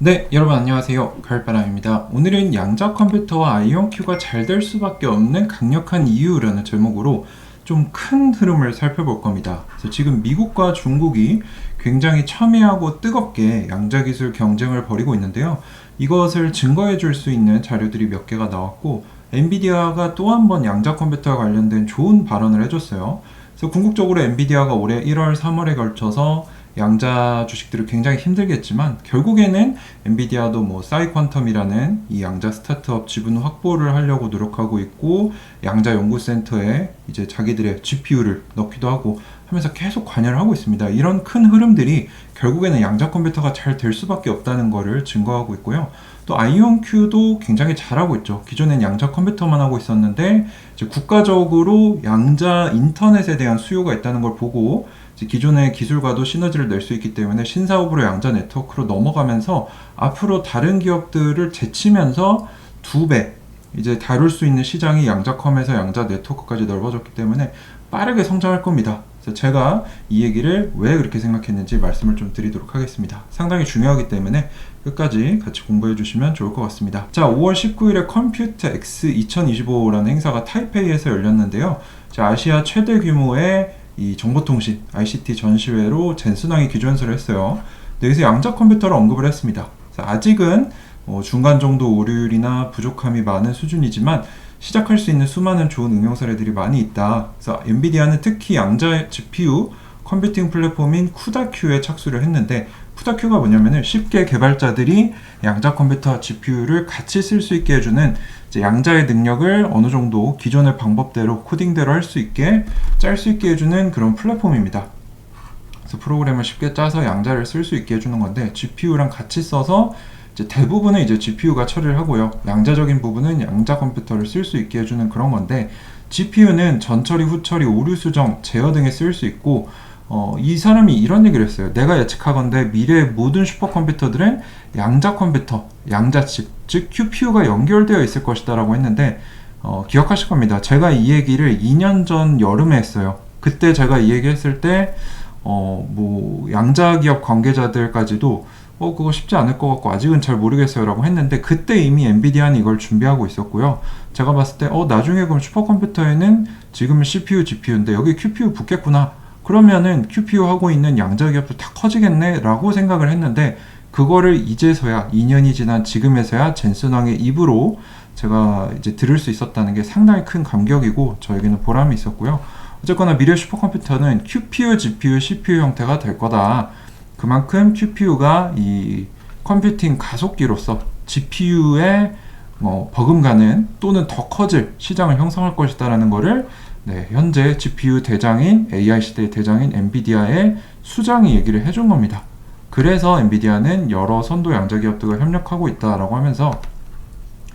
네, 여러분 안녕하세요. 가을바람입니다. 오늘은 양자 컴퓨터와 아이온큐가 잘 될 수밖에 없는 강력한 이유라는 제목으로 좀 큰 흐름을 살펴볼 겁니다. 그래서 지금 미국과 중국이 굉장히 첨예하고 뜨겁게 양자 기술 경쟁을 벌이고 있는데요. 이것을 증거해 줄 수 있는 자료들이 몇 개가 나왔고, 엔비디아가 또 한 번 양자 컴퓨터와 관련된 좋은 발언을 해줬어요. 그래서 궁극적으로 엔비디아가 올해 1월, 3월에 걸쳐서 양자 주식들을 굉장히 힘들겠지만 결국에는 엔비디아도 뭐 싸이퀀텀이라는 이 양자 스타트업 지분 확보를 하려고 노력하고 있고, 양자 연구센터에 이제 자기들의 GPU를 넣기도 하고 하면서 계속 관여를 하고 있습니다. 이런 큰 흐름들이 결국에는 양자 컴퓨터가 잘 될 수밖에 없다는 것을 증거하고 있고요. 또 아이온큐도 굉장히 잘하고 있죠. 기존엔 양자 컴퓨터만 하고 있었는데 이제 국가적으로 양자 인터넷에 대한 수요가 있다는 걸 보고 기존의 기술과도 시너지를 낼 수 있기 때문에 신사업으로 양자 네트워크로 넘어가면서 앞으로 다른 기업들을 제치면서 2배 이제 다룰 수 있는 시장이 양자컴에서 양자 네트워크까지 넓어졌기 때문에 빠르게 성장할 겁니다. 그래서 제가 이 얘기를 왜 그렇게 생각했는지 말씀을 좀 드리도록 하겠습니다. 상당히 중요하기 때문에 끝까지 같이 공부해 주시면 좋을 것 같습니다. 자, 5월 19일에 컴퓨터 X 2025라는 행사가 타이페이에서 열렸는데요. 자, 아시아 최대 규모의 이 정보통신 ICT 전시회로 젠슨왕이 기조연설을 했어요. 여기서 양자 컴퓨터를 언급을 했습니다. 아직은 중간 정도 오류율이나 부족함이 많은 수준이지만 시작할 수 있는 수많은 좋은 응용 사례들이 많이 있다. 그래서 엔비디아는 특히 양자 GPU 컴퓨팅 플랫폼인 쿠다큐에 착수를 했는데, 쿠다큐가 뭐냐면은 쉽게 개발자들이 양자 컴퓨터 GPU를 같이 쓸 수 있게 해주는 이제 양자의 능력을 어느 정도 기존의 방법대로 코딩대로 할 수 있게 짤 수 있게 해주는 그런 플랫폼입니다. 그래서 프로그램을 쉽게 짜서 양자를 쓸 수 있게 해주는 건데, GPU랑 같이 써서 이제 대부분은 이제 GPU가 처리를 하고요. 양자적인 부분은 양자 컴퓨터를 쓸 수 있게 해주는 그런 건데, GPU는 전처리, 후처리, 오류 수정, 제어 등에 쓰일 수 있고, 이 사람이 이런 얘기를 했어요. 내가 예측하건대 미래의 모든 슈퍼컴퓨터들은 양자 컴퓨터, 양자칩, 즉 QPU가 연결되어 있을 것이다 라고 했는데, 기억하실 겁니다. 제가 이 얘기를 2년 전 여름에 했어요. 그때 제가 이 얘기 했을 때 양자 기업 관계자들까지도 그거 쉽지 않을 것 같고 아직은 잘 모르겠어요 라고 했는데, 그때 이미 엔비디아는 이걸 준비하고 있었고요. 제가 봤을 때 나중에 그럼 슈퍼컴퓨터에는 지금은 CPU, GPU인데 여기 QPU 붙겠구나, 그러면은 QPU 하고 있는 양자 기업도 다 커지겠네 라고 생각을 했는데, 그거를 이제서야 2년이 지난 지금에서야 젠슨왕의 입으로 제가 이제 들을 수 있었다는 게 상당히 큰 감격이고 저에게는 보람이 있었고요. 어쨌거나 미래 슈퍼컴퓨터는 QPU, GPU, CPU 형태가 될 거다. 그만큼 QPU가 이 컴퓨팅 가속기로서 GPU에 버금가는 또는 더 커질 시장을 형성할 것이다라는 거를 현재 GPU 대장인 AI 시대의 대장인 엔비디아의 수장이 얘기를 해준 겁니다. 그래서 엔비디아는 여러 선도 양자 기업들과 협력하고 있다라고 하면서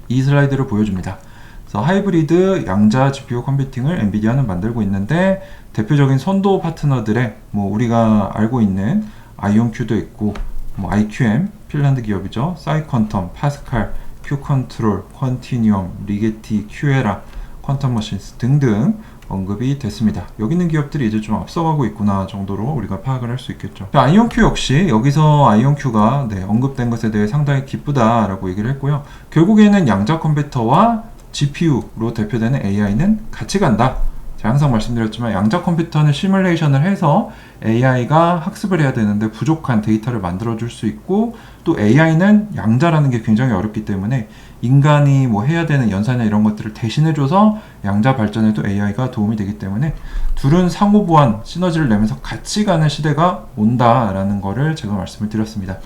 이 슬라이드를 보여줍니다. 그래서 하이브리드 양자 GPU 컴퓨팅을 엔비디아는 만들고 있는데, 대표적인 선도 파트너들의 우리가 알고 있는 아이온큐도 있고, IQM 핀란드 기업이죠, 싸이퀀텀, 파스칼, 큐컨트롤, 컨티니엄, 리게티, 큐에라, 퀀텀머신스 등등 언급이 됐습니다. 여기 있는 기업들이 이제 좀 앞서가고 있구나 정도로 우리가 파악을 할 수 있겠죠. 아이온큐 역시 여기서 아이온큐가 언급된 것에 대해 상당히 기쁘다라고 얘기를 했고요. 결국에는 양자 컴퓨터와 GPU로 대표되는 AI는 같이 간다. 제가 항상 말씀드렸지만 양자 컴퓨터는 시뮬레이션을 해서 AI가 학습을 해야 되는데 부족한 데이터를 만들어줄 수 있고, 또 AI는 양자라는 게 굉장히 어렵기 때문에 인간이 해야 되는 연산이나 이런 것들을 대신해줘서 양자 발전에도 AI가 도움이 되기 때문에 둘은 상호 보완, 시너지를 내면서 같이 가는 시대가 온다라는 거를 제가 말씀을 드렸습니다.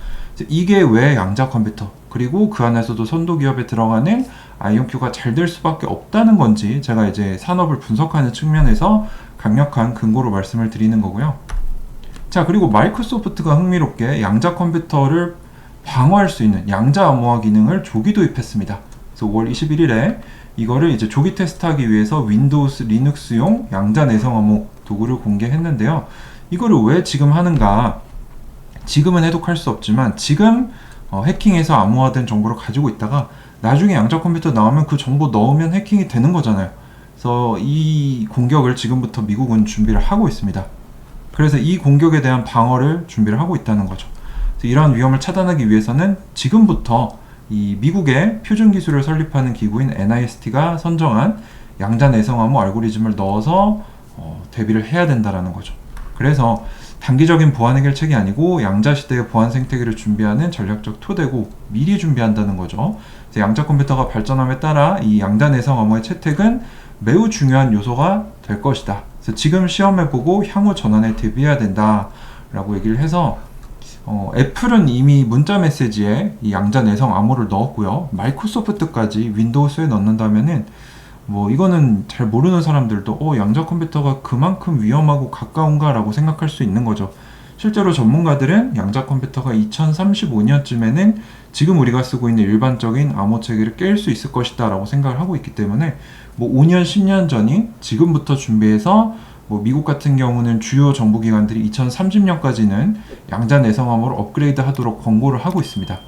이게 왜 양자 컴퓨터, 그리고 그 안에서도 선도 기업에 들어가는 아이온큐가 잘 될 수밖에 없다는 건지 제가 이제 산업을 분석하는 측면에서 강력한 근거로 말씀을 드리는 거고요. 자, 그리고 마이크로소프트가 흥미롭게 양자 컴퓨터를 방어할 수 있는 양자 암호화 기능을 조기 도입했습니다. 그래서 5월 21일에 이거를 이제 조기 테스트하기 위해서 윈도우스 리눅스용 양자 내성 암호 도구를 공개했는데요. 이거를 왜 지금 하는가? 지금은 해독할 수 없지만 지금 해킹해서 암호화된 정보를 가지고 있다가 나중에 양자 컴퓨터 나오면 그 정보 넣으면 해킹이 되는 거잖아요. 그래서 이 공격을 지금부터 미국은 준비를 하고 있습니다. 그래서 이 공격에 대한 방어를 준비를 하고 있다는 거죠. 이러한 위험을 차단하기 위해서는 지금부터 이 미국의 표준 기술을 설립하는 기구인 NIST가 선정한 양자 내성 암호 알고리즘을 넣어서 대비를 해야 된다라는 거죠. 그래서 단기적인 보안 해결책이 아니고 양자 시대의 보안 생태계를 준비하는 전략적 토대고 미리 준비한다는 거죠. 양자 컴퓨터가 발전함에 따라 이 양자 내성 암호의 채택은 매우 중요한 요소가 될 것이다. 그래서 지금 시험해보고 향후 전환에 대비해야 된다라고 얘기를 해서 애플은 이미 문자 메시지에 이 양자 내성 암호를 넣었고요. 마이크로소프트까지 윈도우스에 넣는다면은 이거는 잘 모르는 사람들도 양자 컴퓨터가 그만큼 위험하고 가까운가 라고 생각할 수 있는 거죠. 실제로 전문가들은 양자 컴퓨터가 2035년쯤에는 지금 우리가 쓰고 있는 일반적인 암호 체계를 깰 수 있을 것이다 라고 생각을 하고 있기 때문에 5년, 10년 전인 지금부터 준비해서 미국 같은 경우는 주요 정부기관들이 2030년까지는 양자 내성 암호를 업그레이드 하도록 권고를 하고 있습니다.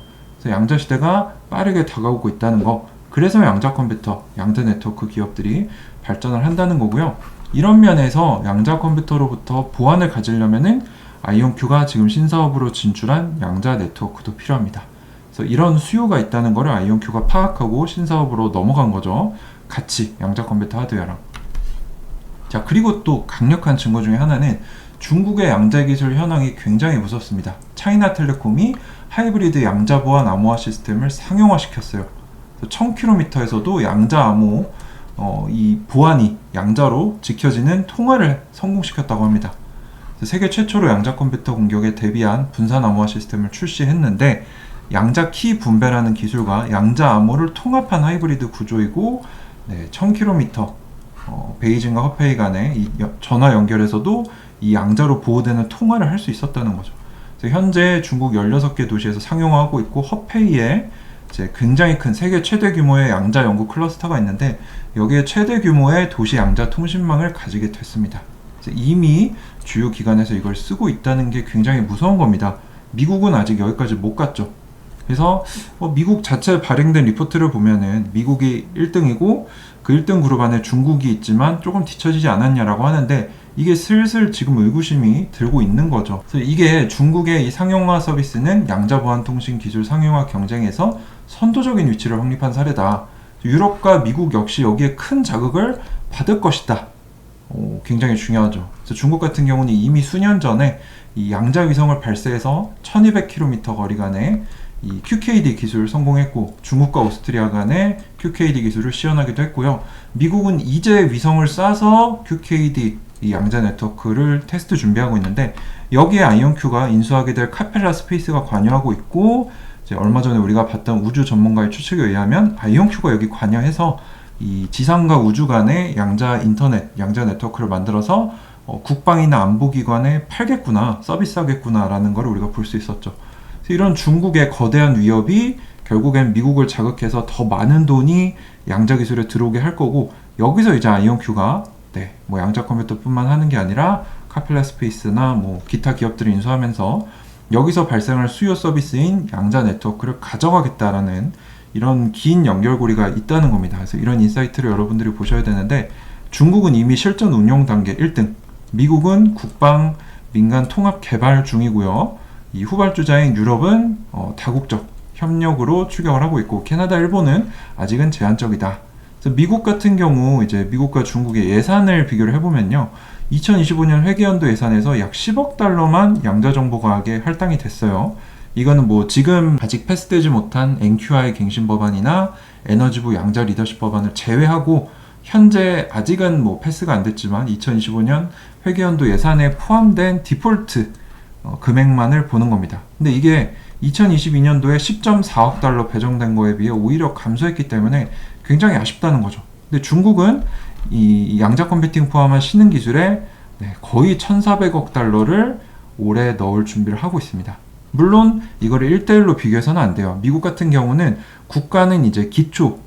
그래서 양자 시대가 빠르게 다가오고 있다는 거, 그래서 양자 컴퓨터, 양자 네트워크 기업들이 발전을 한다는 거고요. 이런 면에서 양자 컴퓨터로부터 보안을 가지려면은 아이온큐가 지금 신사업으로 진출한 양자 네트워크도 필요합니다. 그래서 이런 수요가 있다는 것을 아이온큐가 파악하고 신사업으로 넘어간 거죠. 같이 양자 컴퓨터 하드웨어랑. 자, 그리고 또 강력한 증거 중에 하나는 중국의 양자 기술 현황이 굉장히 무섭습니다. 차이나텔레콤이 하이브리드 양자 보안 암호화 시스템을 상용화시켰어요. 1000km에서도 양자 암호 이 보안이 양자로 지켜지는 통화를 성공시켰다고 합니다. 세계 최초로 양자 컴퓨터 공격에 대비한 분산 암호화 시스템을 출시했는데 양자 키 분배라는 기술과 양자 암호를 통합한 하이브리드 구조이고 1000km 베이징과 허페이 간의 이 전화 연결에서도 이 양자로 보호되는 통화를 할 수 있었다는 거죠. 그래서 현재 중국 16개 도시에서 상용화하고 있고 허페이에 이제 굉장히 큰 세계 최대 규모의 양자 연구 클러스터가 있는데 여기에 최대 규모의 도시 양자 통신망을 가지게 됐습니다. 이미 주요 기관에서 이걸 쓰고 있다는 게 굉장히 무서운 겁니다. 미국은 아직 여기까지 못 갔죠. 그래서 미국 자체 발행된 리포트를 보면은 미국이 1등이고 그 1등 그룹 안에 중국이 있지만 조금 뒤처지지 않았냐라고 하는데 이게 슬슬 지금 의구심이 들고 있는 거죠. 그래서 이게 중국의 이 상용화 서비스는 양자 보안 통신 기술 상용화 경쟁에서 선도적인 위치를 확립한 사례다. 유럽과 미국 역시 여기에 큰 자극을 받을 것이다. 굉장히 중요하죠. 그래서 중국 같은 경우는 이미 수년 전에 이 양자 위성을 발사해서 1200km 거리 간에 이 QKD 기술을 성공했고 중국과 오스트리아 간의 QKD 기술을 시연하기도 했고요. 미국은 이제 위성을 쏴서 QKD 이 양자 네트워크를 테스트 준비하고 있는데 여기에 아이온큐가 인수하게 될 카펠라 스페이스가 관여하고 있고 이제 얼마 전에 우리가 봤던 우주 전문가의 추측에 의하면 아이온큐가 여기 관여해서 이 지상과 우주 간의 양자 인터넷, 양자 네트워크를 만들어서 국방이나 안보기관에 팔겠구나, 서비스하겠구나 라는 걸 우리가 볼 수 있었죠. 이런 중국의 거대한 위협이 결국엔 미국을 자극해서 더 많은 돈이 양자 기술에 들어오게 할 거고 여기서 이제 아이온큐가 양자 컴퓨터뿐만 하는 게 아니라 카펠라 스페이스나 기타 기업들을 인수하면서 여기서 발생할 수요 서비스인 양자 네트워크를 가져가겠다라는 이런 긴 연결고리가 있다는 겁니다. 그래서 이런 인사이트를 여러분들이 보셔야 되는데 중국은 이미 실전 운용 단계 1등, 미국은 국방 민간 통합 개발 중이고요. 이 후발주자인 유럽은 다국적 협력으로 추격을 하고 있고 캐나다, 일본은 아직은 제한적이다. 그래서 미국 같은 경우 이제 미국과 중국의 예산을 비교를 해보면요. 2025년 회계연도 예산에서 약 10억 달러만 양자정보과학에 할당이 됐어요. 이거는 지금 아직 패스되지 못한 NQI 갱신 법안이나 에너지부 양자 리더십 법안을 제외하고 현재 아직은 패스가 안 됐지만 2025년 회계연도 예산에 포함된 디폴트 금액만을 보는 겁니다. 근데 이게 2022년도에 10.4억 달러 배정된 거에 비해 오히려 감소했기 때문에 굉장히 아쉽다는 거죠. 근데 중국은 이 양자 컴퓨팅 포함한 신흥 기술에 거의 1,400억 달러를 올해 넣을 준비를 하고 있습니다. 물론 이거를 1대1로 비교해서는 안 돼요. 미국 같은 경우는 국가는 이제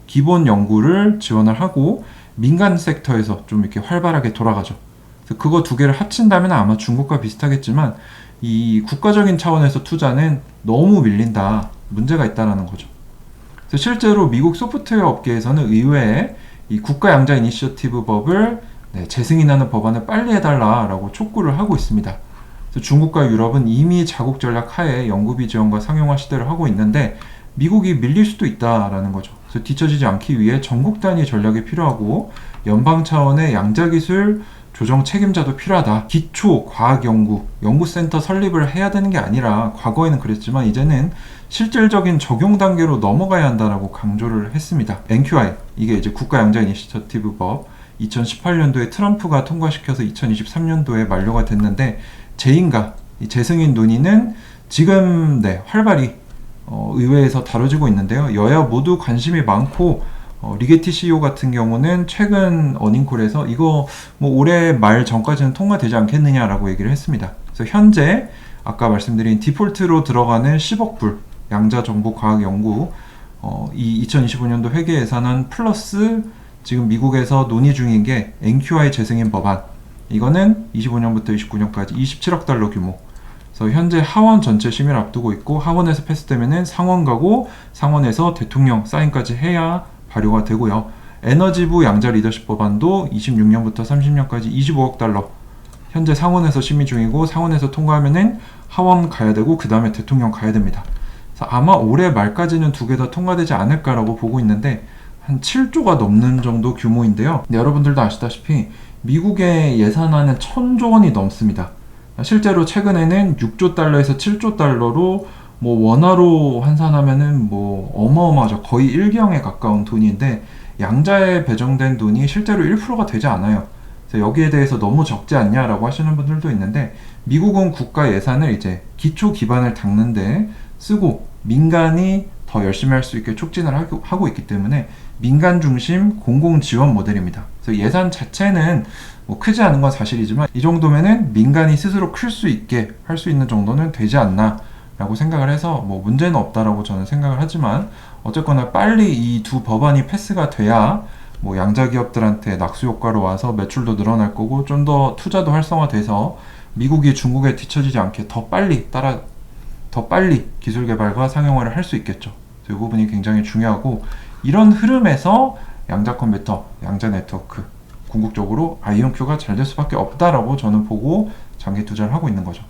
기본 연구를 지원을 하고 민간 섹터에서 좀 이렇게 활발하게 돌아가죠. 그래서 그거 두 개를 합친다면 아마 중국과 비슷하겠지만 이 국가적인 차원에서 투자는 너무 밀린다. 문제가 있다는 거죠. 그래서 실제로 미국 소프트웨어 업계에서는 의회에 이 국가 양자 이니셔티브 법을 재승인하는 법안을 빨리 해달라라고 촉구를 하고 있습니다. 그래서 중국과 유럽은 이미 자국 전략 하에 연구비 지원과 상용화 시대를 하고 있는데 미국이 밀릴 수도 있다라는 거죠. 그래서 뒤처지지 않기 위해 전국 단위 전략이 필요하고 연방 차원의 양자기술 조정 책임자도 필요하다. 기초 과학연구 연구센터 설립을 해야 되는 게 아니라 과거에는 그랬지만 이제는 실질적인 적용 단계로 넘어가야 한다라고 강조를 했습니다. NQI 이게 이제 국가 양자 이니셔티브법 2018년도에 트럼프가 통과시켜서 2023년도에 만료가 됐는데 재인가 재승인 논의는 지금 활발히 의회에서 다뤄지고 있는데요. 여야 모두 관심이 많고 리게티 CEO 같은 경우는 최근 어닝콜에서 이거 뭐 올해 말 전까지는 통과되지 않겠느냐라고 얘기를 했습니다. 그래서 현재 아까 말씀드린 디폴트로 들어가는 10억 불 양자 정보 과학 연구 이 2025년도 회계 예산안 플러스 지금 미국에서 논의 중인 게 NQI 재승인 법안 이거는 25년부터 29년까지 27억 달러 규모. 그래서 현재 하원 전체 심의를 앞두고 있고 하원에서 패스되면은 상원 가고 상원에서 대통령 사인까지 해야 발효가 되고요. 에너지부 양자 리더십 법안도 26년부터 30년까지 25억 달러. 현재 상원에서 심의 중이고 상원에서 통과하면은 하원 가야 되고 그 다음에 대통령 가야 됩니다. 그래서 아마 올해 말까지는 두 개 다 통과되지 않을까라고 보고 있는데 한 7조가 넘는 정도 규모인데요. 근데 여러분들도 아시다시피 미국의 예산안은 1000조 원이 넘습니다. 실제로 최근에는 6조 달러에서 7조 달러로 뭐 원화로 환산하면은 뭐 어마어마하죠. 거의 1경에 가까운 돈인데 양자에 배정된 돈이 실제로 1%가 되지 않아요. 그래서 여기에 대해서 너무 적지 않냐라고 하시는 분들도 있는데 미국은 국가 예산을 이제 기초 기반을 닦는데 쓰고 민간이 더 열심히 할 수 있게 촉진을 하고 있기 때문에 민간 중심 공공 지원 모델입니다. 그래서 예산 자체는 뭐 크지 않은 건 사실이지만 이 정도면은 민간이 스스로 클 수 있게 할 수 있는 정도는 되지 않나 라고 생각을 해서 뭐 문제는 없다라고 저는 생각을 하지만 어쨌거나 빨리 이 두 법안이 패스가 돼야 뭐 양자 기업들한테 낙수 효과로 와서 매출도 늘어날 거고 좀 더 투자도 활성화돼서 미국이 중국에 뒤처지지 않게 더 빨리 기술 개발과 상용화를 할 수 있겠죠. 이 부분이 굉장히 중요하고 이런 흐름에서 양자 컴퓨터, 양자 네트워크 궁극적으로 아이온큐가 잘 될 수밖에 없다라고 저는 보고 장기 투자를 하고 있는 거죠.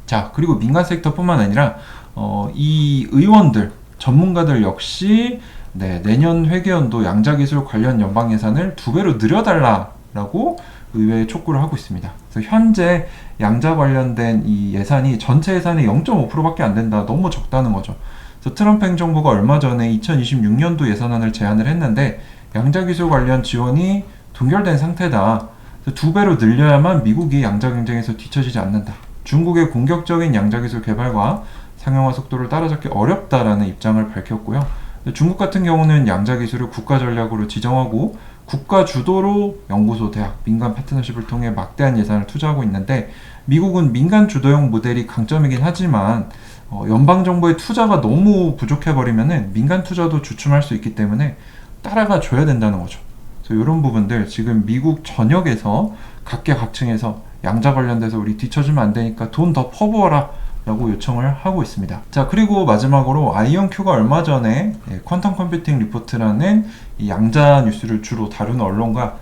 자, 그리고 민간 섹터뿐만 아니라 이 의원들, 전문가들 역시 내년 회계연도 양자기술 관련 연방 예산을 2배로 늘려달라라고 의회에 촉구를 하고 있습니다. 그래서 현재 양자 관련된 이 예산이 전체 예산의 0.5%밖에 안 된다. 너무 적다는 거죠. 그래서 트럼프 행정부가 얼마 전에 2026년도 예산안을 제안을 했는데 양자기술 관련 지원이 동결된 상태다. 그래서 2배로 늘려야만 미국이 양자 경쟁에서 뒤처지지 않는다. 중국의 공격적인 양자기술 개발과 상용화 속도를 따라잡기 어렵다라는 입장을 밝혔고요. 중국 같은 경우는 양자기술을 국가 전략으로 지정하고 국가 주도로 연구소, 대학, 민간 파트너십을 통해 막대한 예산을 투자하고 있는데 미국은 민간 주도형 모델이 강점이긴 하지만 연방정부의 투자가 너무 부족해버리면 민간 투자도 주춤할 수 있기 때문에 따라가 줘야 된다는 거죠. 그래서 이런 부분들 지금 미국 전역에서 각계각층에서 양자 관련돼서 우리 뒤처지면 안 되니까 돈 더 퍼부어라 라고 요청을 하고 있습니다. 자, 그리고 마지막으로 아이온큐가 얼마 전에 퀀텀 컴퓨팅 리포트라는 이 양자 뉴스를 주로 다루는 언론과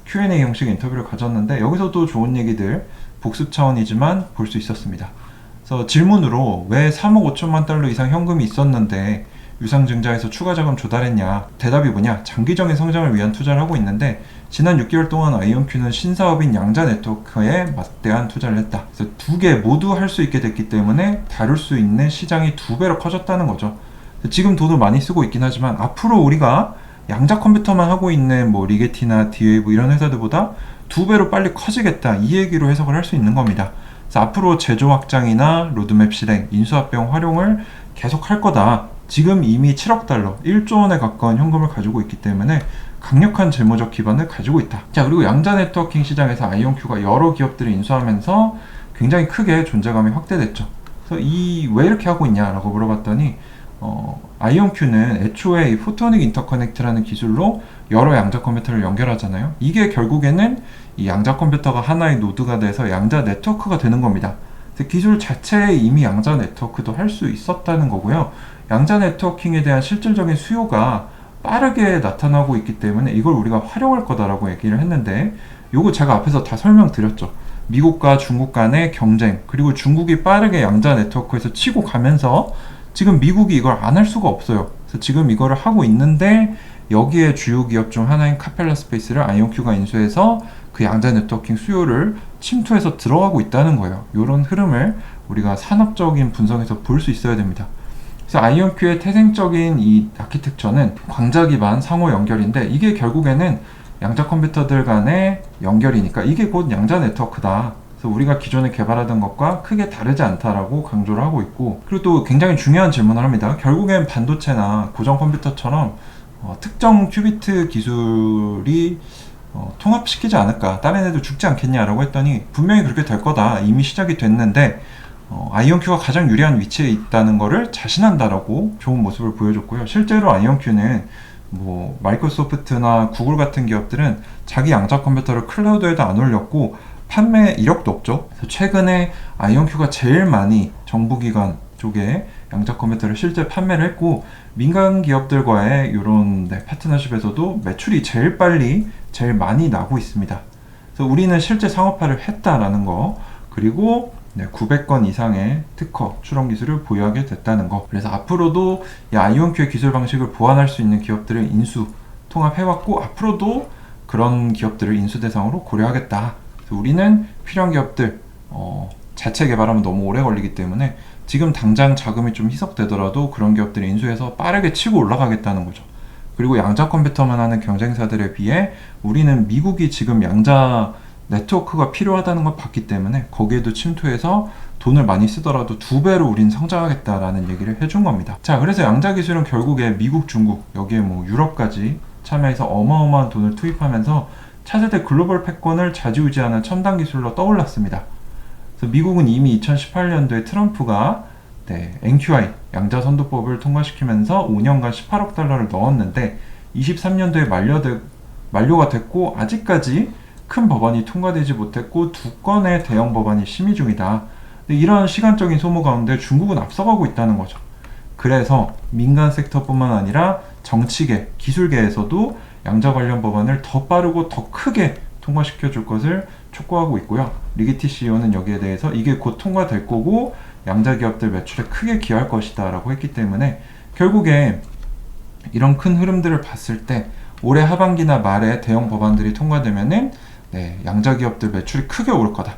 Q&A 형식 인터뷰를 가졌는데 여기서도 좋은 얘기들 복습 차원이지만 볼 수 있었습니다. 그래서 질문으로 왜 3억 5천만 달러 이상 현금이 있었는데 유상증자에서 추가 자금 조달했냐, 대답이 뭐냐, 장기적인 성장을 위한 투자를 하고 있는데 지난 6개월 동안 아이온큐는 신사업인 양자 네트워크에 막대한 투자를 했다. 그래서 2개 모두 할 수 있게 됐기 때문에 다룰 수 있는 시장이 2배로 커졌다는 거죠. 지금 돈을 많이 쓰고 있긴 하지만 앞으로 우리가 양자 컴퓨터만 하고 있는 뭐 리게티나 디웨이브 이런 회사들보다 2배로 빨리 커지겠다, 이 얘기로 해석을 할 수 있는 겁니다. 그래서 앞으로 제조 확장이나 로드맵 실행, 인수합병 활용을 계속 할 거다. 지금 이미 7억 달러, 1조 원에 가까운 현금을 가지고 있기 때문에 강력한 재무적 기반을 가지고 있다. 자, 그리고 양자 네트워킹 시장에서 아이온큐가 여러 기업들을 인수하면서 굉장히 크게 존재감이 확대됐죠. 그래서 왜 이렇게 하고 있냐라고 물어봤더니 아이온큐는 애초에 이 포토닉 인터커넥트라는 기술로 여러 양자 컴퓨터를 연결하잖아요. 이게 결국에는 이 양자 컴퓨터가 하나의 노드가 돼서 양자 네트워크가 되는 겁니다. 기술 자체에 이미 양자 네트워크도 할 수 있었다는 거고요. 양자 네트워킹에 대한 실질적인 수요가 빠르게 나타나고 있기 때문에 이걸 우리가 활용할 거다라고 얘기를 했는데 요거 제가 앞에서 다 설명드렸죠. 미국과 중국 간의 경쟁, 그리고 중국이 빠르게 양자 네트워크에서 치고 가면서 지금 미국이 이걸 안 할 수가 없어요. 그래서 지금 이거를 하고 있는데 여기에 주요 기업 중 하나인 카펠라 스페이스를 아이온큐가 인수해서 그 양자 네트워킹 수요를 침투해서 들어가고 있다는 거예요. 이런 흐름을 우리가 산업적인 분석에서 볼 수 있어야 됩니다. 그래서 아이온큐의 태생적인 이 아키텍처는 광자 기반 상호 연결인데 이게 결국에는 양자 컴퓨터들 간의 연결이니까 이게 곧 양자 네트워크다. 그래서 우리가 기존에 개발하던 것과 크게 다르지 않다라고 강조를 하고 있고, 그리고 또 굉장히 중요한 질문을 합니다. 결국엔 반도체나 고정 컴퓨터처럼 특정 큐비트 기술이 통합시키지 않을까, 다른 애들 죽지 않겠냐라고 했더니 분명히 그렇게 될 거다. 이미 시작이 됐는데 아이온큐가 가장 유리한 위치에 있다는 것을 자신한다라고 좋은 모습을 보여줬고요. 실제로 아이온큐는 뭐 마이크로소프트나 구글 같은 기업들은 자기 양자 컴퓨터를 클라우드에도 안 올렸고 판매 이력도 없죠. 그래서 최근에 아이온큐가 제일 많이 정부기관 쪽에 양자 컴퓨터를 실제 판매를 했고, 민간 기업들과의 이런 파트너십에서도 매출이 제일 빨리 제일 많이 나고 있습니다. 그래서 우리는 실제 상업화를 했다라는 거, 그리고 900건 이상의 특허 출원 기술을 보유하게 됐다는 거. 그래서 앞으로도 이 아이온큐의 기술 방식을 보완할 수 있는 기업들을 인수 통합해왔고, 앞으로도 그런 기업들을 인수 대상으로 고려하겠다. 그래서 우리는 필요한 기업들 자체 개발하면 너무 오래 걸리기 때문에 지금 당장 자금이 좀 희석되더라도 그런 기업들을 인수해서 빠르게 치고 올라가겠다는 거죠. 그리고 양자 컴퓨터만 하는 경쟁사들에 비해 우리는 미국이 지금 양자 네트워크가 필요하다는 걸 봤기 때문에 거기에도 침투해서 돈을 많이 쓰더라도 2배로 우린 성장하겠다라는 얘기를 해준 겁니다. 자, 그래서 양자 기술은 결국에 미국, 중국, 여기에 뭐 유럽까지 참여해서 어마어마한 돈을 투입하면서 차세대 글로벌 패권을 좌지우지하는 첨단 기술로 떠올랐습니다. 그래서 미국은 이미 2018년도에 트럼프가 NQI 양자 선도법을 통과시키면서 5년간 18억 달러를 넣었는데 23년도에 만료가 됐고 아직까지 큰 법안이 통과되지 못했고 2건의 대형 법안이 심의 중이다. 근데 이런 시간적인 소모 가운데 중국은 앞서가고 있다는 거죠. 그래서 민간 섹터뿐만 아니라 정치계, 기술계에서도 양자 관련 법안을 더 빠르고 더 크게 통과시켜 줄 것을 촉구하고 있고요. 리기티 CEO는 여기에 대해서 이게 곧 통과될 거고 양자 기업들 매출에 크게 기여할 것이다 라고 했기 때문에 결국에 이런 큰 흐름들을 봤을 때 올해 하반기나 말에 대형 법안들이 통과되면은 양자 기업들 매출이 크게 오를 거다.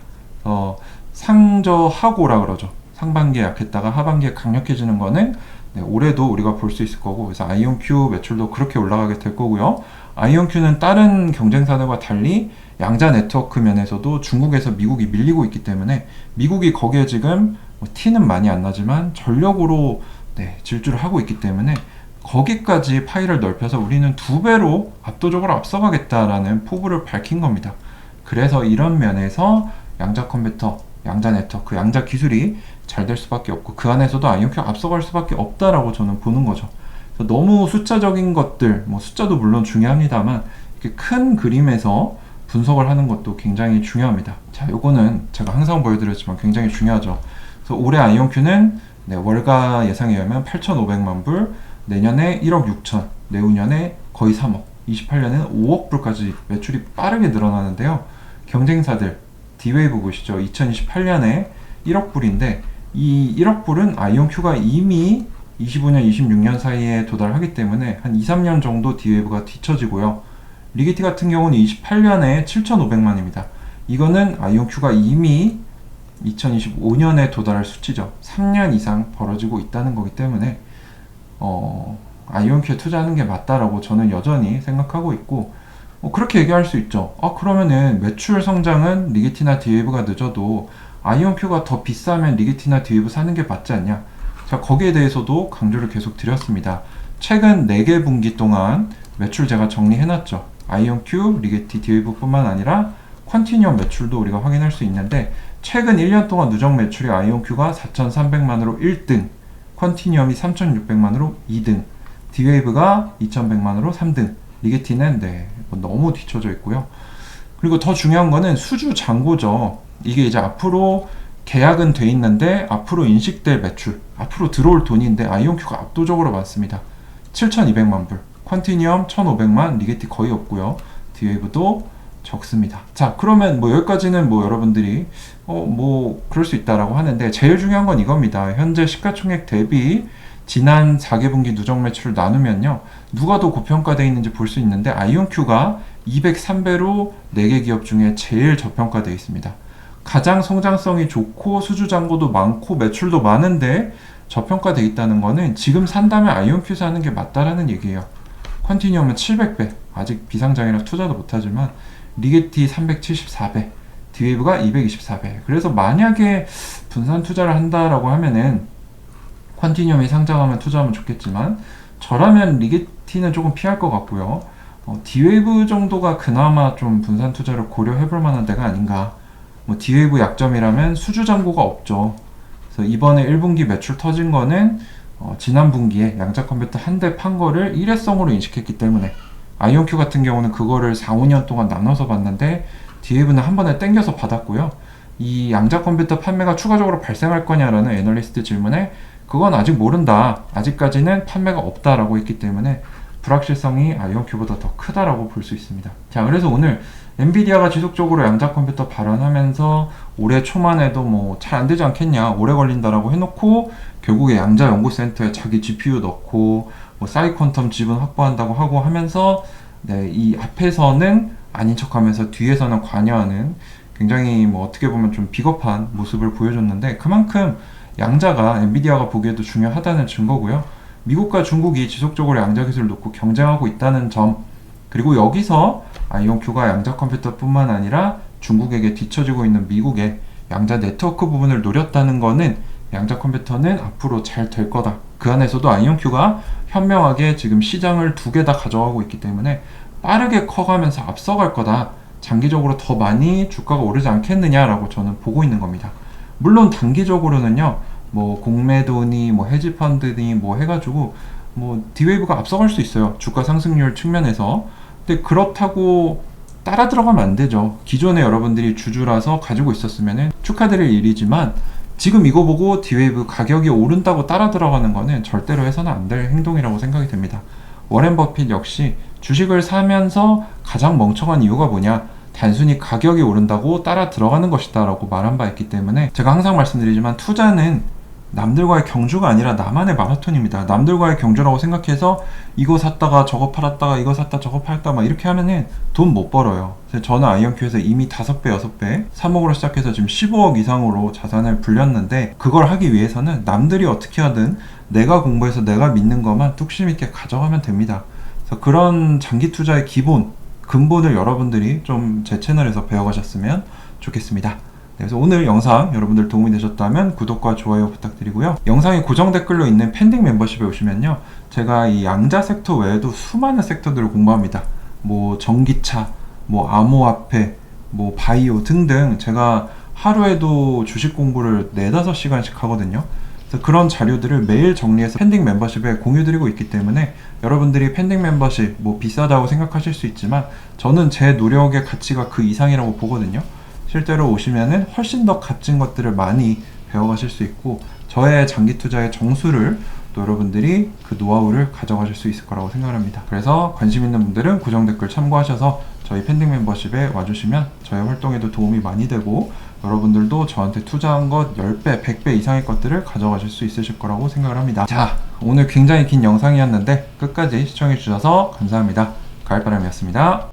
상저하고라 그러죠. 상반기에 약했다가 하반기에 강력해지는 거는 올해도 우리가 볼 수 있을 거고, 그래서 아이온큐 매출도 그렇게 올라가게 될 거고요. 아이온큐는 다른 경쟁사들과 달리 양자 네트워크 면에서도 중국에서 미국이 밀리고 있기 때문에 미국이 거기에 지금 티는 많이 안 나지만 전력으로 질주를 하고 있기 때문에 거기까지 파일을 넓혀서 우리는 2배로 압도적으로 앞서가겠다라는 포부를 밝힌 겁니다. 그래서 이런 면에서 양자 컴퓨터, 양자 네트워크, 양자 기술이 잘 될 수밖에 없고 그 안에서도 아이온큐가 앞서갈 수밖에 없다라고 저는 보는 거죠. 그래서 너무 숫자적인 것들, 숫자도 물론 중요합니다만 이렇게 큰 그림에서 분석을 하는 것도 굉장히 중요합니다. 자, 요거는 제가 항상 보여드렸지만 굉장히 중요하죠. 그래서 올해 아이온큐는 월가 예상에 의하면 8,500만 불, 내년에 1억 6천, 내후년에 거의 3억, 28년에는 5억 불까지 매출이 빠르게 늘어나는데요. 경쟁사들, D-Wave 보시죠. 2028년에 1억 불인데 이 1억 불은 아이온큐가 이미 25년, 26년 사이에 도달하기 때문에 한 2, 3년 정도 D-Wave가 뒤처지고요. 리기티 같은 경우는 28년에 7,500만입니다. 이거는 아이온큐가 이미 2025년에 도달할 수치죠. 3년 이상 벌어지고 있다는 거기 때문에 아이온큐에 투자하는 게 맞다라고 저는 여전히 생각하고 있고, 그렇게 얘기할 수 있죠. 그러면은 매출 성장은 리기티나 D-Wave가 늦어도 아이온큐가 더 비싸면 리기티나 D-Wave 사는 게 맞지 않냐? 자, 거기에 대해서도 강조를 계속 드렸습니다. 최근 4개 분기 동안 매출 제가 정리해놨죠. 아이온큐, 리기티, D-Wave 뿐만 아니라 컨티뉴엄 매출도 우리가 확인할 수 있는데 최근 1년 동안 누적 매출이 아이온큐가 4,300만으로 1등, 컨티뉴엄이 3,600만으로 2등, D-Wave가 2,100만으로 3등, 리기티는 너무 뒤쳐져 있고요. 그리고 더 중요한 거는 수주 잔고죠. 이게 이제 앞으로 계약은 돼 있는데 앞으로 인식될 매출, 앞으로 들어올 돈인데 아이온큐가 압도적으로 많습니다. 7,200만 불, 컨티뉴엄 1,500만, 리게티 거의 없고요. D-Wave도 적습니다. 자, 그러면 뭐 여기까지는 뭐 여러분들이 뭐 그럴 수 있다라고 하는데, 제일 중요한 건 이겁니다. 현재 시가총액 대비 지난 4개분기 누적 매출을 나누면요, 누가 더 고평가되어 있는지 볼 수 있는데, 아이온큐가 203배로 4개 기업 중에 제일 저평가되어 있습니다. 가장 성장성이 좋고 수주 잔고도 많고 매출도 많은데 저평가되어 있다는 거는 지금 산다면 아이온큐 사는 게 맞다라는 얘기예요. 컨티뉴엄은 700배, 아직 비상장이라 투자도 못하지만 리게티 374배, 디웨이브가 224배. 그래서 만약에 분산 투자를 한다라고 하면은 컨티뉴엄이 상장하면 투자하면 좋겠지만, 저라면 리게티는 조금 피할 것 같고요. 디웨이브 정도가 그나마 좀 분산 투자를 고려해볼 만한 데가 아닌가. 뭐 디웨이브 약점이라면 수주 잔고가 없죠. 그래서 이번에 1분기 매출 터진 거는 지난 분기에 양자 컴퓨터 한 대 판 거를 일회성으로 인식했기 때문에, 아이온큐 같은 경우는 그거를 4, 5년 동안 나눠서 봤는데 디웨이브는 한 번에 땡겨서 받았고요. 이 양자 컴퓨터 판매가 추가적으로 발생할 거냐라는 애널리스트 질문에 그건 아직 모른다, 아직까지는 판매가 없다라고 했기 때문에 불확실성이 아이온큐보다 더 크다라고 볼 수 있습니다. 자, 그래서 오늘 엔비디아가 지속적으로 양자 컴퓨터 발언하면서 올해 초만 해도 뭐 잘 안 되지 않겠냐, 오래 걸린다라고 해놓고 결국에 양자 연구센터에 자기 GPU 넣고 뭐 사이퀀텀 지분 확보한다고 하고 하면서, 네, 이 앞에서는 아닌 척하면서 뒤에서는 관여하는, 굉장히 뭐 어떻게 보면 좀 비겁한 모습을 보여줬는데, 그만큼 양자가 엔비디아가 보기에도 중요하다는 증거고요. 미국과 중국이 지속적으로 양자 기술을 놓고 경쟁하고 있다는 점, 그리고 여기서 아이온큐가 양자 컴퓨터뿐만 아니라 중국에게 뒤처지고 있는 미국의 양자 네트워크 부분을 노렸다는 거는 양자 컴퓨터는 앞으로 잘 될 거다. 그 안에서도 아이온큐가 현명하게 지금 시장을 2개 다 가져가고 있기 때문에 빠르게 커가면서 앞서갈 거다. 장기적으로 더 많이 주가가 오르지 않겠느냐라고 저는 보고 있는 겁니다. 물론 단기적으로는요, 뭐 공매도니 뭐 헤지펀드니 뭐 해가지고 뭐 디웨이브가 앞서갈 수 있어요, 주가 상승률 측면에서. 근데 그렇다고 따라 들어가면 안 되죠. 기존에 여러분들이 주주라서 가지고 있었으면 축하드릴 일이지만, 지금 이거 보고 디웨이브 가격이 오른다고 따라 들어가는 거는 절대로 해서는 안 될 행동이라고 생각이 됩니다. 워렌 버핏 역시 주식을 사면서 가장 멍청한 이유가 뭐냐, 단순히 가격이 오른다고 따라 들어가는 것이다 라고 말한 바 있기 때문에, 제가 항상 말씀드리지만 투자는 남들과의 경주가 아니라 나만의 마라톤입니다. 남들과의 경주라고 생각해서 이거 샀다가 저거 팔았다가 이거 샀다 저거 팔았다 막 이렇게 하면은 돈 못 벌어요. 저는 아이온큐에서 이미 5배, 6배, 3억으로 시작해서 지금 15억 이상으로 자산을 불렸는데, 그걸 하기 위해서는 남들이 어떻게 하든 내가 공부해서 내가 믿는 것만 뚝심 있게 가져가면 됩니다. 그래서 그런 장기 투자의 기본, 근본을 여러분들이 좀 제 채널에서 배워가셨으면 좋겠습니다. 그래서 오늘 영상 여러분들 도움이 되셨다면 구독과 좋아요 부탁드리고요. 영상의 고정 댓글로 있는 펜딩 멤버십에 오시면요, 제가 이 양자 섹터 외에도 수많은 섹터들을 공부합니다. 뭐 전기차, 뭐 암호화폐, 뭐 바이오 등등, 제가 하루에도 주식 공부를 4-5시간씩 하거든요. 그래서 그런 자료들을 매일 정리해서 펜딩 멤버십에 공유드리고 있기 때문에, 여러분들이 펜딩 멤버십 뭐 비싸다고 생각하실 수 있지만 저는 제 노력의 가치가 그 이상이라고 보거든요. 실제로 오시면은 훨씬 더 값진 것들을 많이 배워가실 수 있고, 저의 장기 투자의 정수를 또 여러분들이 그 노하우를 가져가실 수 있을 거라고 생각합니다. 그래서 관심 있는 분들은 고정 댓글 참고하셔서 저희 펜딩 멤버십에 와주시면 저의 활동에도 도움이 많이 되고, 여러분들도 저한테 투자한 것 10배, 100배 이상의 것들을 가져가실 수 있으실 거라고 생각을 합니다. 자, 오늘 굉장히 긴 영상이었는데 끝까지 시청해 주셔서 감사합니다. 가을바람이었습니다.